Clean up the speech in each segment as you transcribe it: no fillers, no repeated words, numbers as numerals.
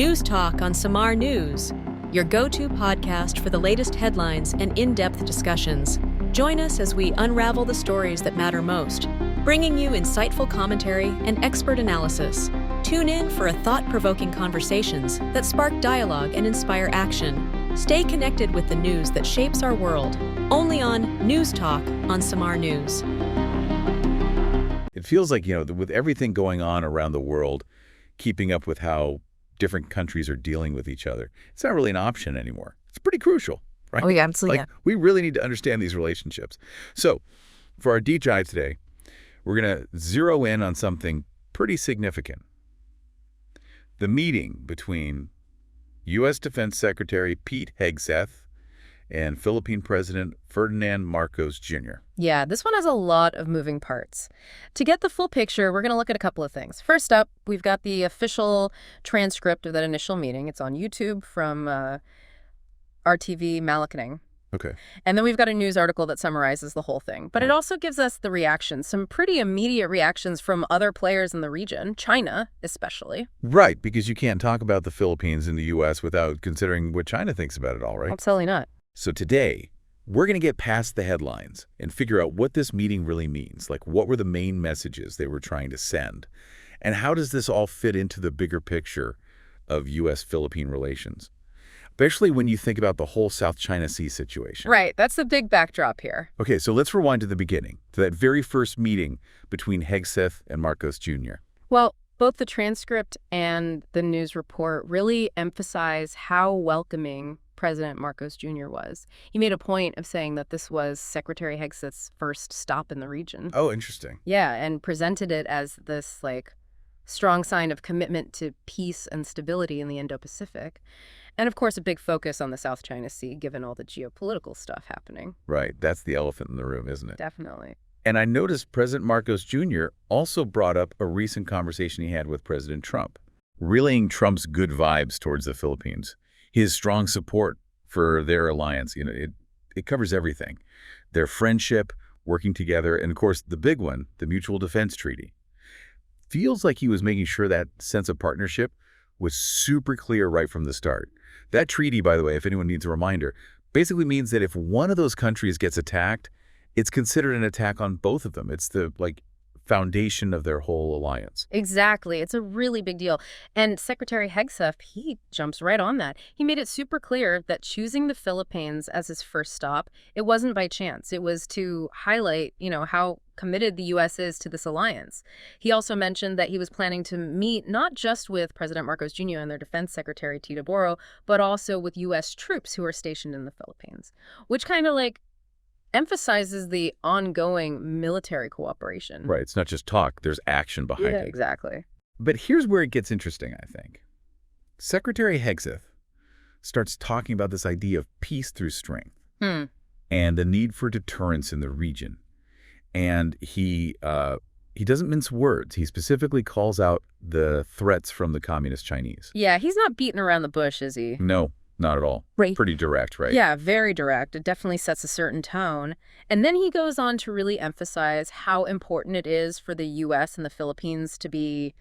News Talk on Samar News, your go-to podcast for the latest headlines and in-depth discussions. Join us as we unravel the stories that matter most, bringing you insightful commentary and expert analysis. Tune in for thought-provoking conversations that spark dialogue and inspire action. Stay connected with the news that shapes our world, only on News Talk on Samar News. It feels like, with everything going on around the world, keeping up with how different countries are dealing with each other, it's not really an option anymore. It's pretty crucial, right? Oh, yeah, absolutely. We really need to understand these relationships. So for our deep dive today, we're going to zero in on something pretty significant. The meeting between U.S. Defense Secretary Pete Hegseth and Philippine President Ferdinand Marcos Jr. Yeah, this one has a lot of moving parts. To get the full picture, we're going to look at a couple of things. First up, we've got the official transcript of that initial meeting. It's on YouTube from RTV Malacaning. Okay. And then we've got a news article that summarizes the whole thing. But it also gives us the reactions, some pretty immediate reactions from other players in the region, China especially. Right, because you can't talk about the Philippines in the U.S. without considering what China thinks about it all, right? Absolutely not. So today, we're going to get past the headlines and figure out what this meeting really means. Like, what were the main messages they were trying to send? And how does this all fit into the bigger picture of U.S.-Philippine relations? Especially when you think about the whole South China Sea situation. Right. That's the big backdrop here. Okay, so let's rewind to the beginning, to that very first meeting between Hegseth and Marcos Jr. Well, both the transcript and the news report really emphasize how welcoming President Marcos Jr. was. He made a point of saying that this was Secretary Hegseth's first stop in the region. Oh, interesting. Yeah, and presented it as this, strong sign of commitment to peace and stability in the Indo-Pacific. And, of course, a big focus on the South China Sea, given all the geopolitical stuff happening. Right. That's the elephant in the room, isn't it? Definitely. And I noticed President Marcos Jr. also brought up a recent conversation he had with President Trump, relaying Trump's good vibes towards the Philippines, his strong support for their alliance. It covers everything. Their friendship, working together, and, of course, the big one, the Mutual Defense Treaty. Feels like he was making sure that sense of partnership was super clear right from the start. That treaty, by the way, if anyone needs a reminder, basically means that if one of those countries gets attacked, it's considered an attack on both of them. It's the, foundation of their whole alliance. Exactly. It's a really big deal. And Secretary Hegseth, he jumps right on that. He made it super clear that choosing the Philippines as his first stop, it wasn't by chance. It was to highlight, how committed the U.S. is to this alliance. He also mentioned that he was planning to meet not just with President Marcos Jr. and their Defense Secretary Tito Boro, but also with U.S. troops who are stationed in the Philippines, which kind of emphasizes the ongoing military cooperation. Right. It's not just talk. There's action behind it. Exactly. But here's where it gets interesting, I think. Secretary Hegseth starts talking about this idea of peace through strength and the need for deterrence in the region. And he doesn't mince words. He specifically calls out the threats from the Communist Chinese. Yeah, he's not beating around the bush, is he? No. Not at all. Right. Pretty direct, right? Yeah, very direct. It definitely sets a certain tone. And then he goes on to really emphasize how important it is for the U.S. and the Philippines to be,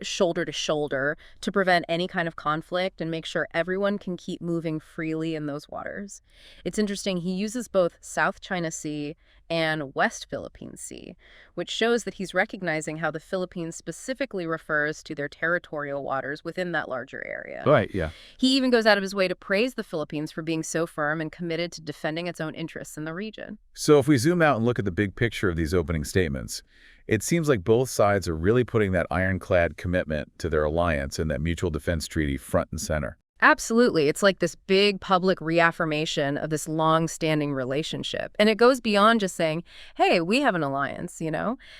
shoulder to shoulder to prevent any kind of conflict and make sure everyone can keep moving freely in those waters. It's interesting. He uses both South China Sea and West Philippine Sea, which shows that he's recognizing how the Philippines specifically refers to their territorial waters within that larger area. Right, yeah. He even goes out of his way to praise the Philippines for being so firm and committed to defending its own interests in the region. So if we zoom out and look at the big picture of these opening statements, it seems like both sides are really putting that ironclad commitment to their alliance and that mutual defense treaty front and center. Absolutely. It's like this big public reaffirmation of this long-standing relationship. And it goes beyond just saying, hey, we have an alliance,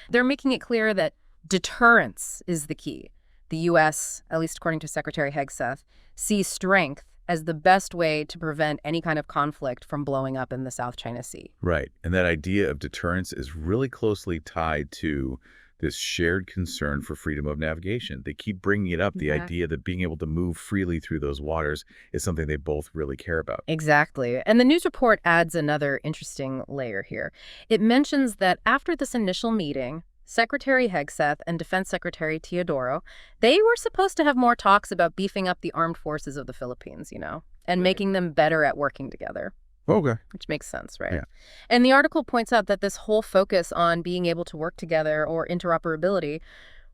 They're making it clear that deterrence is the key. The U.S., at least according to Secretary Hegseth, sees strength as the best way to prevent any kind of conflict from blowing up in the South China Sea. Right. And that idea of deterrence is really closely tied to this shared concern for freedom of navigation. They keep bringing it up, the idea that being able to move freely through those waters is something they both really care about. Exactly. And the news report adds another interesting layer here. It mentions that after this initial meeting, Secretary Hegseth and Defense Secretary Teodoro, they were supposed to have more talks about beefing up the armed forces of the Philippines, and Right. making them better at working together, Okay. which makes sense, right? Yeah. And the article points out that this whole focus on being able to work together or interoperability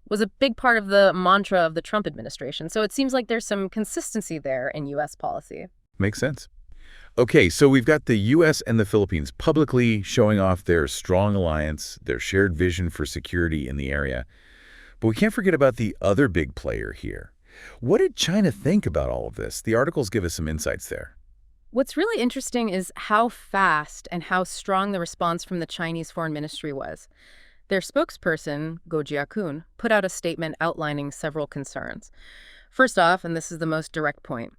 was a big part of the mantra of the Trump administration. So it seems like there's some consistency there in U.S. policy. Makes sense. Okay, so we've got the U.S. and the Philippines publicly showing off their strong alliance, their shared vision for security in the area. But we can't forget about the other big player here. What did China think about all of this? The articles give us some insights there. What's really interesting is how fast and how strong the response from the Chinese Foreign Ministry was. Their spokesperson, Go Jiakun, put out a statement outlining several concerns. First off, and this is the most direct point,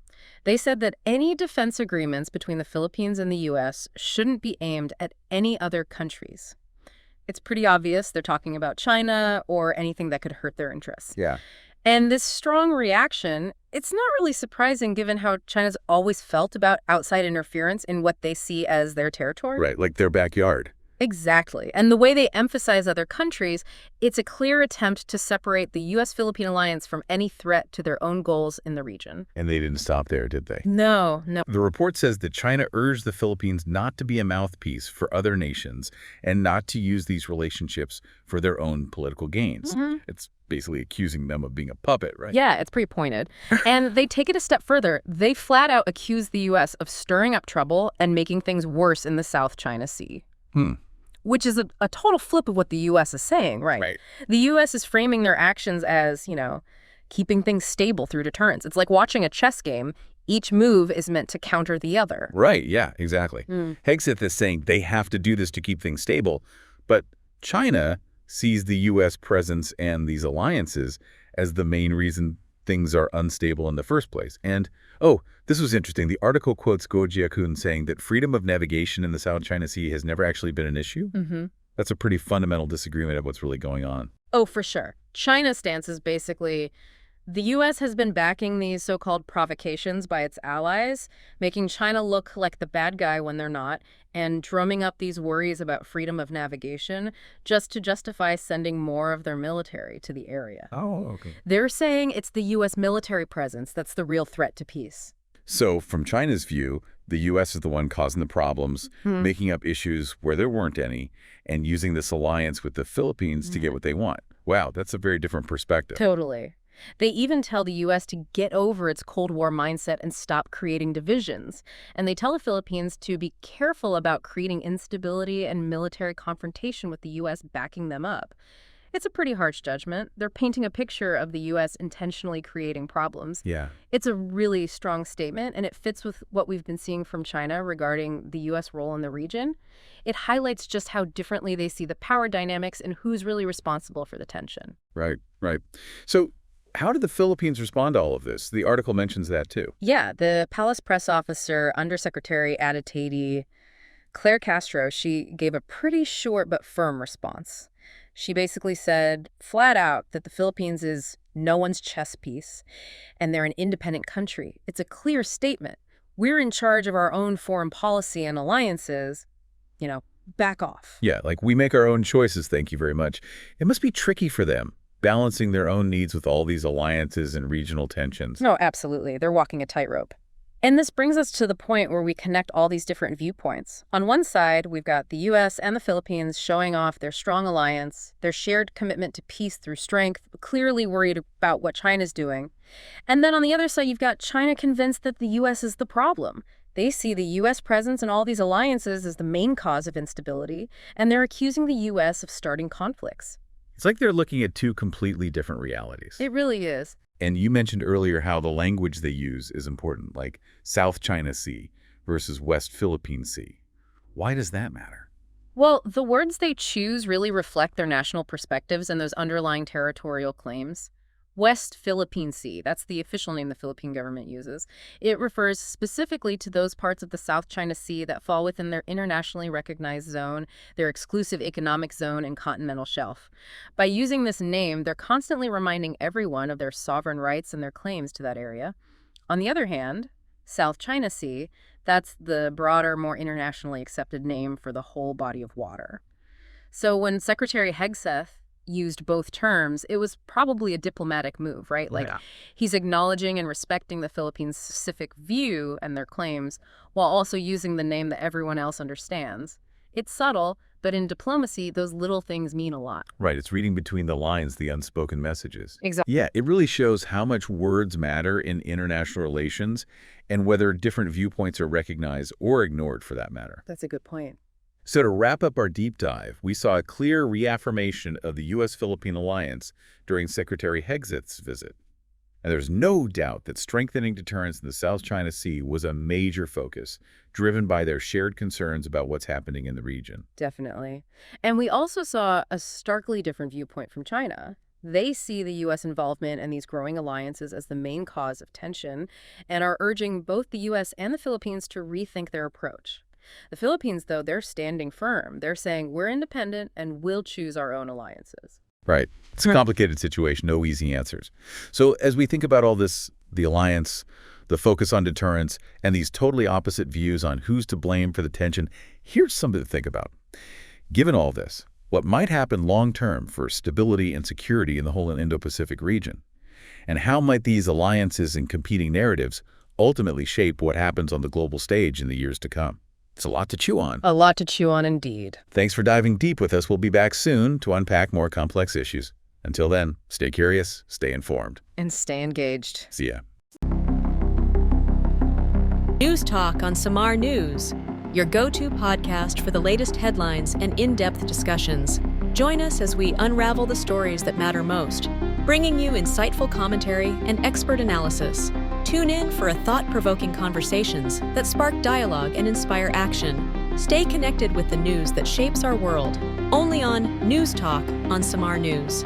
they said that any defense agreements between the Philippines and the U.S. shouldn't be aimed at any other countries. It's pretty obvious they're talking about China or anything that could hurt their interests. Yeah. And this strong reaction, it's not really surprising given how China's always felt about outside interference in what they see as their territory. Right, like their backyard. Exactly. And the way they emphasize other countries, it's a clear attempt to separate the U.S.-Philippine alliance from any threat to their own goals in the region. And they didn't stop there, did they? No. The report says that China urged the Philippines not to be a mouthpiece for other nations and not to use these relationships for their own political gains. It's basically accusing them of being a puppet, right? Yeah, it's pretty pointed. And they take it a step further. They flat out accuse the U.S. of stirring up trouble and making things worse in the South China Sea. Which is a total flip of what the U.S. is saying, right? Right. The U.S. is framing their actions as, keeping things stable through deterrence. It's like watching a chess game. Each move is meant to counter the other. Right, yeah, exactly. Hegseth is saying they have to do this to keep things stable, but China sees the U.S. presence and these alliances as the main reason things are unstable in the first place. And, this was interesting. The article quotes Go Jiakun saying that freedom of navigation in the South China Sea has never actually been an issue. That's a pretty fundamental disagreement of what's really going on. Oh, for sure. China's stance is basically the U.S. has been backing these so-called provocations by its allies, making China look like the bad guy when they're not, and drumming up these worries about freedom of navigation just to justify sending more of their military to the area. Oh, okay. They're saying it's the U.S. military presence that's the real threat to peace. So from China's view, the U.S. is the one causing the problems, making up issues where there weren't any, and using this alliance with the Philippines to get what they want. Wow, that's a very different perspective. Totally. They even tell the U.S. to get over its Cold War mindset and stop creating divisions. And they tell the Philippines to be careful about creating instability and military confrontation with the U.S. backing them up. It's a pretty harsh judgment. They're painting a picture of the U.S. intentionally creating problems. Yeah. It's a really strong statement, and it fits with what we've been seeing from China regarding the U.S. role in the region. It highlights just how differently they see the power dynamics and who's really responsible for the tension. Right. So how did the Philippines respond to all of this? The article mentions that too. Yeah, the Palace press officer, Undersecretary Adatati Claire Castro, she gave a pretty short but firm response. She basically said flat out that the Philippines is no one's chess piece and they're an independent country. It's a clear statement. We're in charge of our own foreign policy and alliances, back off. Yeah, like we make our own choices, thank you very much. It must be tricky for them, balancing their own needs with all these alliances and regional tensions. No, absolutely. They're walking a tightrope. And this brings us to the point where we connect all these different viewpoints. On one side, we've got the U.S. and the Philippines showing off their strong alliance, their shared commitment to peace through strength, clearly worried about what China's doing. And then on the other side, you've got China convinced that the U.S. is the problem. They see the U.S. presence in all these alliances as the main cause of instability, and they're accusing the U.S. of starting conflicts. It's like they're looking at two completely different realities. It really is. And you mentioned earlier how the language they use is important, like South China Sea versus West Philippine Sea. Why does that matter? Well, the words they choose really reflect their national perspectives and those underlying territorial claims. West Philippine Sea, that's the official name the Philippine government uses. It refers specifically to those parts of the South China Sea that fall within their internationally recognized zone, their exclusive economic zone and continental shelf. By using this name, they're constantly reminding everyone of their sovereign rights and their claims to that area. On the other hand, South China Sea, that's the broader, more internationally accepted name for the whole body of water. So when Secretary Hegseth used both terms, it was probably a diplomatic move, right? Like, Yeah. he's acknowledging and respecting the Philippines' specific view and their claims, while also using the name that everyone else understands. It's subtle, but in diplomacy, those little things mean a lot. Right, it's reading between the lines, the unspoken messages. Exactly. Yeah, it really shows how much words matter in international relations and whether different viewpoints are recognized or ignored for that matter. That's a good point. So to wrap up our deep dive, we saw a clear reaffirmation of the U.S.-Philippine alliance during Secretary Hegseth's visit. And there's no doubt that strengthening deterrence in the South China Sea was a major focus, driven by their shared concerns about what's happening in the region. Definitely. And we also saw a starkly different viewpoint from China. They see the U.S. involvement and these growing alliances as the main cause of tension and are urging both the U.S. and the Philippines to rethink their approach. The Philippines, though, they're standing firm. They're saying we're independent and we'll choose our own alliances. Right. It's a complicated situation, no easy answers. So as we think about all this, the alliance, the focus on deterrence, and these totally opposite views on who's to blame for the tension, here's something to think about. Given all this, what might happen long-term for stability and security in the whole Indo-Pacific region? And how might these alliances and competing narratives ultimately shape what happens on the global stage in the years to come? It's a lot to chew on. A lot to chew on indeed. Thanks for diving deep with us. We'll be back soon to unpack more complex issues. Until then, stay curious, stay informed. And stay engaged. See ya. News Talk on Samar News, your go-to podcast for the latest headlines and in-depth discussions. Join us as we unravel the stories that matter most, bringing you insightful commentary and expert analysis. Tune in for thought-provoking conversations that spark dialogue and inspire action. Stay connected with the news that shapes our world, only on News Talk on Samar News.